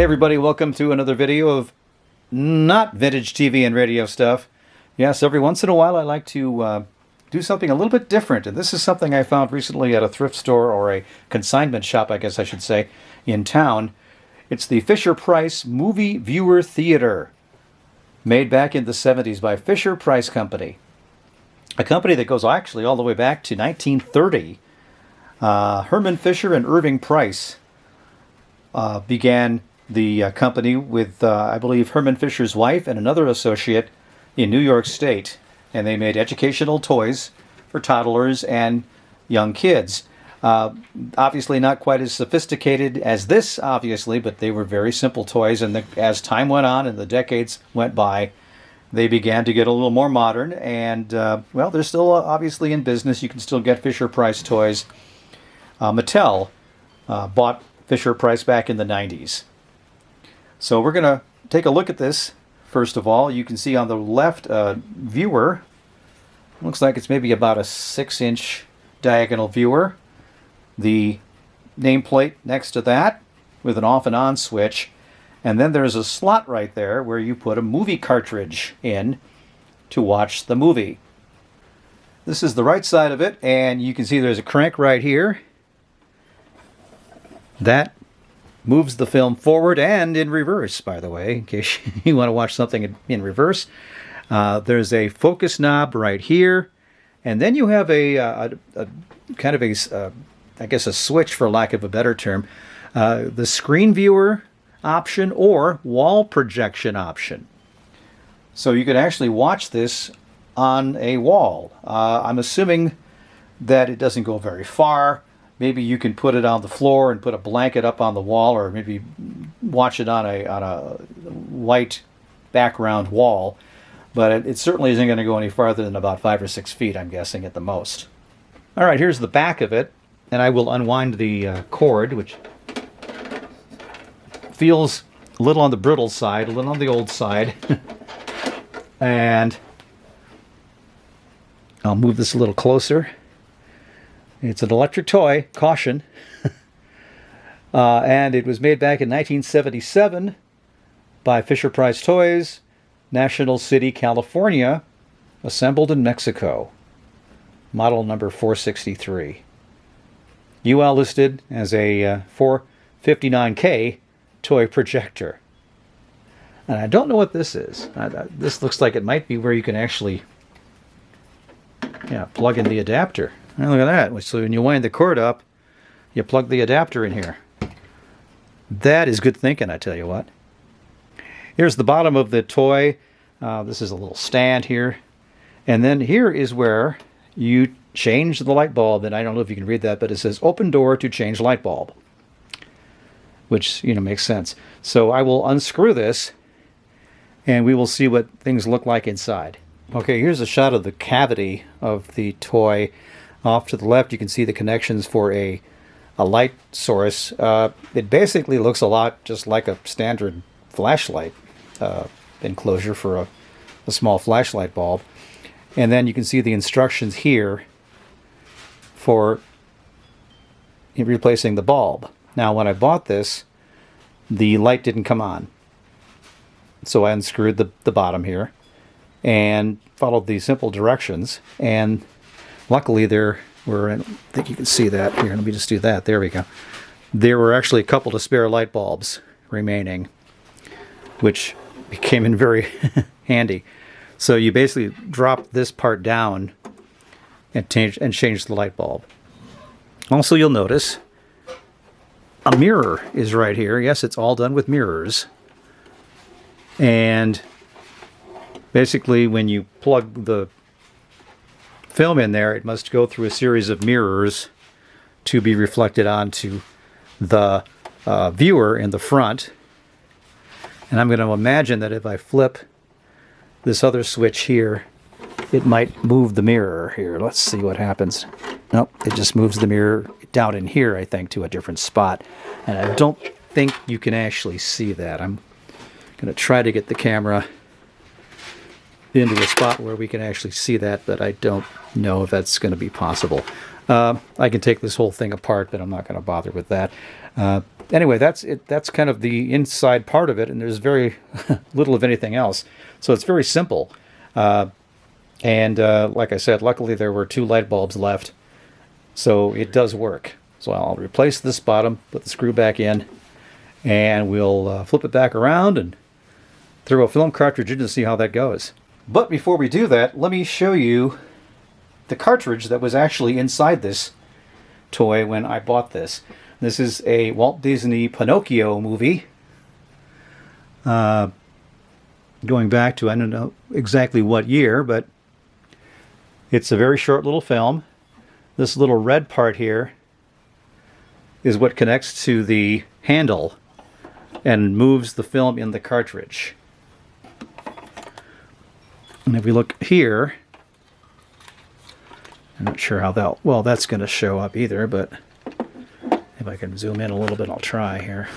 everybody, welcome to another video of not vintage TV and radio stuff. Yes, every once in a while I like to do something a little bit different, and this is something I found recently at a thrift store, or a consignment shop I guess I should say, in town. It's the Fisher-Price Movie Viewer Theater, made back in the 70s by Fisher-Price Company. A company that goes actually all the way back to 1930. Herman Fisher and Irving Price began the company with, I believe, Herman Fisher's wife and another associate in New York State. And they made educational toys for toddlers and young kids. Obviously not quite as sophisticated as this, obviously, but they were very simple toys. And as time went on and the decades went by, they began to get a little more modern. And, well, they're still obviously in business. You can still get Fisher-Price toys. Mattel bought Fisher-Price back in the 90s. So we're going to take a look at this. First of all, you can see on the left viewer. Looks like it's maybe about a 6-inch diagonal viewer. The nameplate next to that with an off and on switch. And then there's a slot right there where you put a movie cartridge in to watch the movie. This is the right side of it, and you can see there's a crank right here. That moves the film forward and in reverse, by the way, in case you want to watch something in reverse. There's a focus knob right here, and then you have a kind of a, I guess a switch, for lack of a better term, the screen viewer option or wall projection option. So you could actually watch this on a wall. I'm assuming that it doesn't go very far. Maybe you can put it on the floor and put a blanket up on the wall, or maybe watch it on a white background wall. But it certainly isn't going to go any farther than about 5 or 6 feet, I'm guessing, at the most. All right, here's the back of it, and I will unwind the cord, which feels a little on the brittle side, a little on the old side. And I'll move this a little closer. It's an electric toy, caution. And it was made back in 1977 by Fisher-Price Toys, National City, California, assembled in Mexico. Model number 463. UL listed as a 459K toy projector. And I don't know what this is. This looks like it might be where you can actually plug in the adapter. And look at that. So when you wind the cord up, you plug the adapter in here. That is good thinking, I tell you what. Here's the bottom of the toy. This is a little stand here. And then here is where you change the light bulb. And I don't know if you can read that, but it says open door to change light bulb. Which, makes sense. So I will unscrew this, and we will see what things look like inside. Okay, here's a shot of the cavity of the toy. Off to the left, you can see the connections for a light source. It basically looks a lot just like a standard flashlight enclosure for a small flashlight bulb. And then you can see the instructions here for replacing the bulb. Now, when I bought this, the light didn't come on. So I unscrewed the bottom here and followed the simple directions, and luckily there were, I think you can see that here, let me just do that, there we go. There were actually a couple of spare light bulbs remaining, which came in very handy. So you basically drop this part down and change the light bulb. Also, you'll notice a mirror is right here. Yes, it's all done with mirrors. And basically when you plug the film in there, it must go through a series of mirrors to be reflected onto the viewer in the front. And I'm going to imagine that if I flip this other switch here, it might move the mirror here. Let's see what happens. Nope, it just moves the mirror down in here, I think, to a different spot. And I don't think you can actually see that. I'm going to try to get the camera into a spot where we can actually see that, but I don't know if that's going to be possible. I can take this whole thing apart, but I'm not going to bother with that. Anyway, that's it. That's kind of the inside part of it, and there's very little of anything else. So it's very simple. And like I said, luckily there were 2 light bulbs left, so it does work. So I'll replace this bottom, put the screw back in, and we'll flip it back around and throw a film cartridge in to see how that goes. But before we do that, let me show you the cartridge that was actually inside this toy when I bought this. This is a Walt Disney Pinocchio movie. Going back to, I don't know exactly what year, but it's a very short little film. This little red part here is what connects to the handle and moves the film in the cartridge. And if we look here, I'm not sure how that's going to show up either, but if I can zoom in a little bit, I'll try here.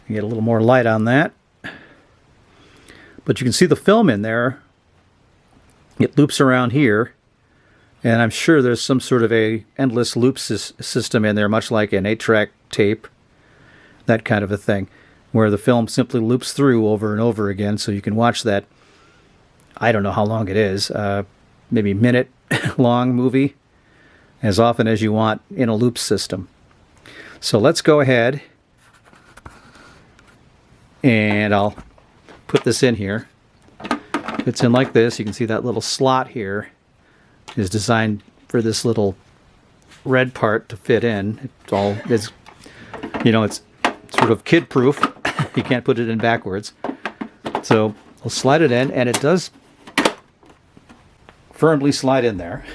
Get a little more light on that. But you can see the film in there. It loops around here, and I'm sure there's some sort of a endless loop system in there, much like an 8-track tape, that kind of a thing, where the film simply loops through over and over again, so you can watch that. I don't know how long it is, maybe minute long movie, as often as you want in a loop system. So let's go ahead and I'll put this in here. It's in like this. You can see that little slot here is designed for this little red part to fit in. It's sort of kid proof. You can't put it in backwards. So I'll slide it in, and it does firmly slide in there.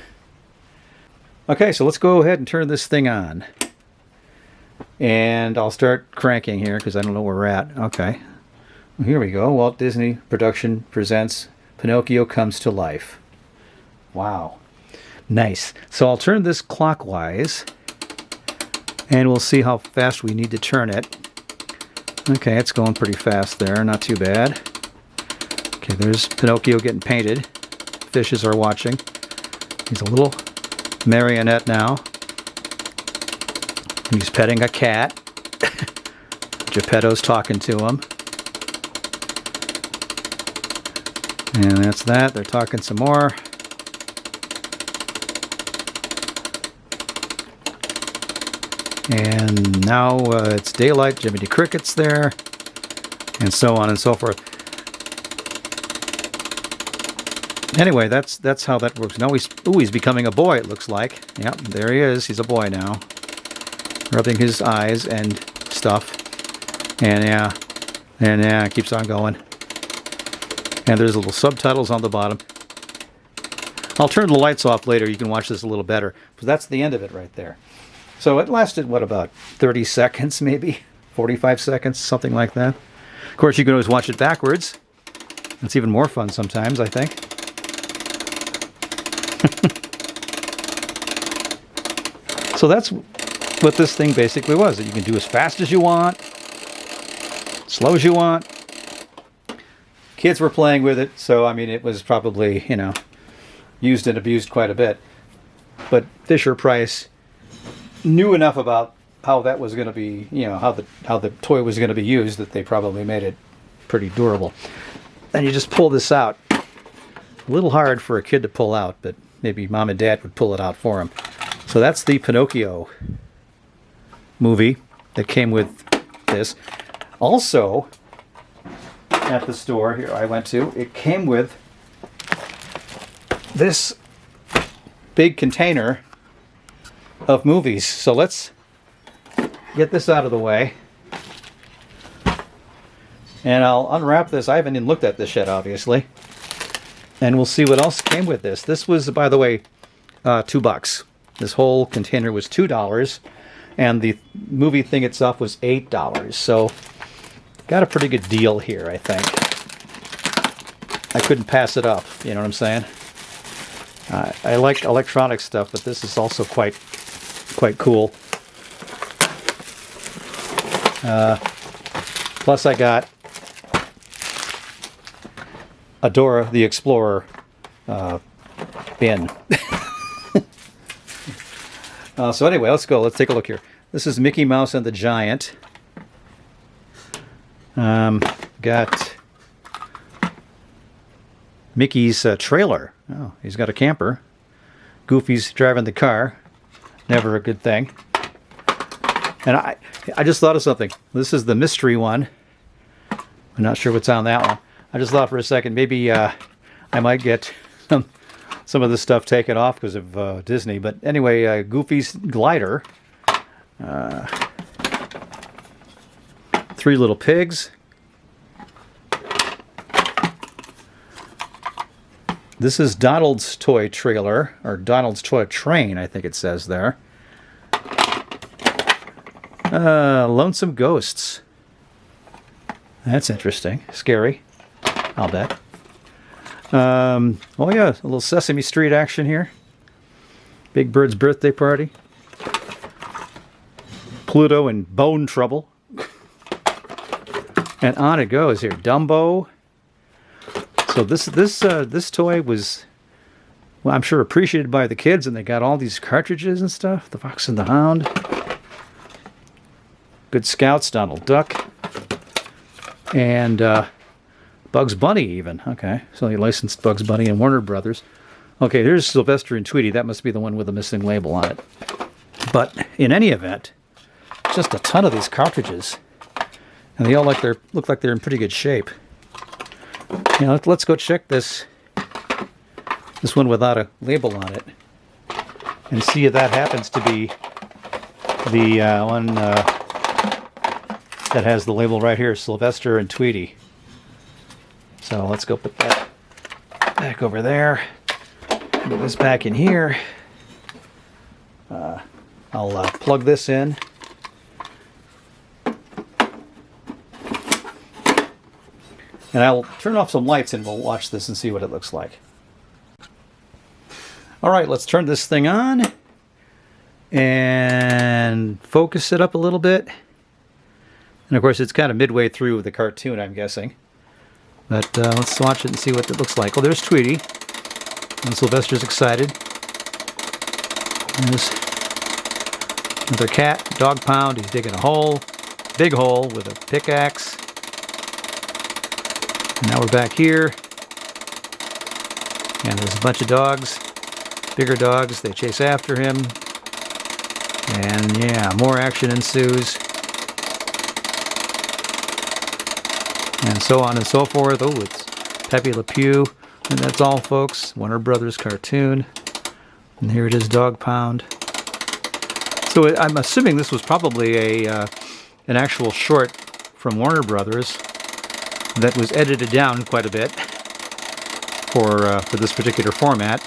Okay, so let's go ahead and turn this thing on. And I'll start cranking here because I don't know where we're at. Okay. Here we go. Walt Disney Production presents Pinocchio Comes to Life. Wow. Nice. So I'll turn this clockwise, and we'll see how fast we need to turn it. Okay, it's going pretty fast there. Not too bad. Okay, there's Pinocchio getting painted. Fishes are watching. He's a little marionette now. He's petting a cat. Geppetto's talking to him. And that's that. They're talking some more. And now it's daylight. Jiminy Cricket's there. And so on and so forth. Anyway, that's how that works. Now he's becoming a boy, it looks like. Yep, there he is. He's a boy now. Rubbing his eyes and stuff. And yeah, it keeps on going. And there's little subtitles on the bottom. I'll turn the lights off later. You can watch this a little better. But that's the end of it right there. So it lasted, what, about 30 seconds maybe? 45 seconds, something like that. Of course, you can always watch it backwards. It's even more fun sometimes, I think. So that's what this thing basically was. That you can do as fast as you want, slow as you want. Kids were playing with it, so I mean it was probably, used and abused quite a bit. But Fisher-Price knew enough about how that was going to be, how the toy was going to be used, that they probably made it pretty durable. And you just pull this out. A little hard for a kid to pull out, but maybe mom and dad would pull it out for him. So that's the Pinocchio movie that came with this. Also, at the store here I went to, it came with this big container of movies. So let's get this out of the way. And I'll unwrap this. I haven't even looked at this yet, obviously. And we'll see what else came with this. This was, by the way, $2. This whole container was $2. And the movie thing itself was $8. So got a pretty good deal here, I think. I couldn't pass it up, you know what I'm saying? I like electronic stuff, but this is also quite cool. Plus I got a Dora the Explorer bin. So anyway, let's go. Let's take a look here. This is Mickey Mouse and the Giant. Got Mickey's trailer. Oh, he's got a camper. Goofy's driving the car. Never a good thing. And I just thought of something. This is the mystery one. I'm not sure what's on that one. I just thought for a second maybe I might get some of this stuff taken off because of Disney. But anyway, Goofy's glider. 3 Little Pigs. This is Donald's toy trailer, or Donald's toy train, I think it says there. Lonesome Ghosts. That's interesting. Scary, I'll bet. Oh yeah, a little Sesame Street action here. Big Bird's birthday party. Pluto in bone trouble. And on it goes here. Dumbo. So this toy was, well, I'm sure appreciated by the kids, and they got all these cartridges and stuff. The Fox and the Hound. Good Scouts, Donald Duck. And Bugs Bunny even. Okay, so they licensed Bugs Bunny and Warner Brothers. Okay, here's Sylvester and Tweety. That must be the one with the missing label on it. But in any event, just a ton of these cartridges. And they all look like they're in pretty good shape. Now let's go check this one without a label on it and see if that happens to be the one that has the label right here, Sylvester and Tweety. So let's go put that back over there. Put this back in here. I'll plug this in. And I'll turn off some lights and we'll watch this and see what it looks like. All right, let's turn this thing on and focus it up a little bit. And of course, it's kind of midway through the cartoon, I'm guessing. But let's watch it and see what it looks like. Oh, there's Tweety. And Sylvester's excited. There's another cat, Dog Pound. He's digging a hole, big hole with a pickaxe. And now we're back here. And there's a bunch of dogs, bigger dogs. They chase after him. And yeah, more action ensues. And so on and so forth. Oh, it's Pepe Le Pew. And that's all, folks. Warner Brothers cartoon. And here it is, Dog Pound. So I'm assuming this was probably an actual short from Warner Brothers that was edited down quite a bit for this particular format.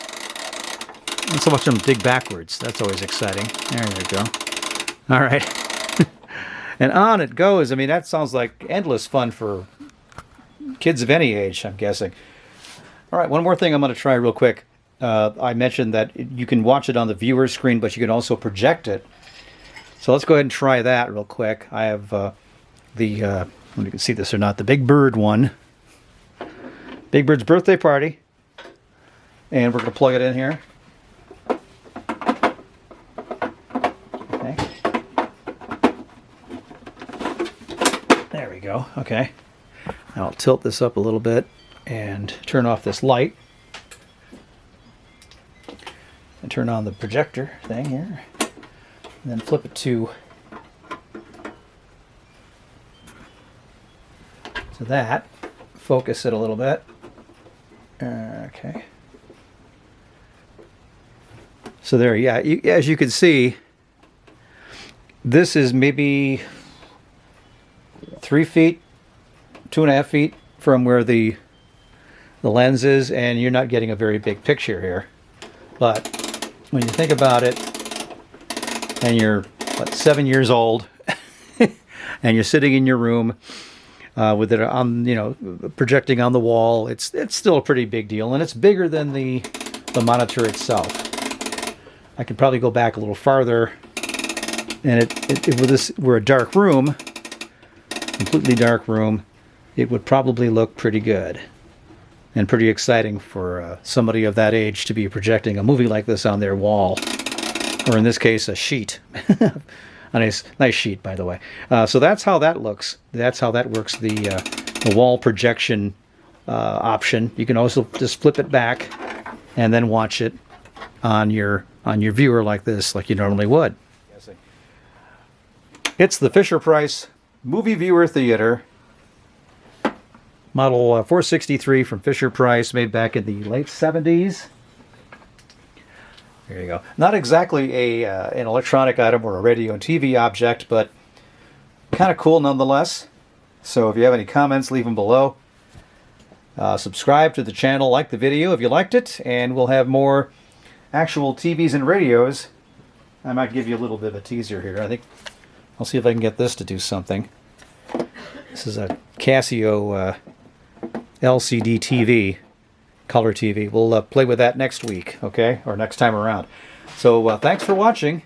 And so watch them dig backwards. That's always exciting. There you go. All right. And on it goes. I mean, that sounds like endless fun for kids of any age, I'm guessing. All right, one more thing I'm going to try real quick. I mentioned that you can watch it on the viewer screen, but you can also project it. So let's go ahead and try that real quick. I have the, I don't know if you can see this or not, the Big Bird one. Big Bird's birthday party. And we're going to plug it in here. Okay. There we go. Okay. Now I'll tilt this up a little bit and turn off this light. And turn on the projector thing here. And then flip it to that. Focus it a little bit. Okay. So there, yeah, as you can see, this is maybe 3 feet, 2.5 feet from where the lens is, and you're not getting a very big picture here. But when you think about it, and you're, what, 7 years old, and you're sitting in your room with it on, you know, projecting on the wall, it's still a pretty big deal, and it's bigger than the monitor itself. I could probably go back a little farther, and if this were a dark room, completely dark room, it would probably look pretty good and pretty exciting for somebody of that age to be projecting a movie like this on their wall. or in this case, a sheet. A nice sheet, by the way. So that's how that looks. That's how that works. The wall projection option. You can also just flip it back and then watch it on your viewer like this, like you normally would. It's the Fisher-Price Movie Viewer Theater, model 463 from Fisher-Price, made back in the late 70s. There you go. Not exactly an electronic item or a radio and TV object, but kind of cool nonetheless. So if you have any comments, leave them below. Subscribe to the channel, like the video if you liked it, and we'll have more actual TVs and radios. I might give you a little bit of a teaser here. I think I'll see if I can get this to do something. This is a Casio LCD TV, color TV. We'll play with that next week, okay? Or next time around. So thanks for watching.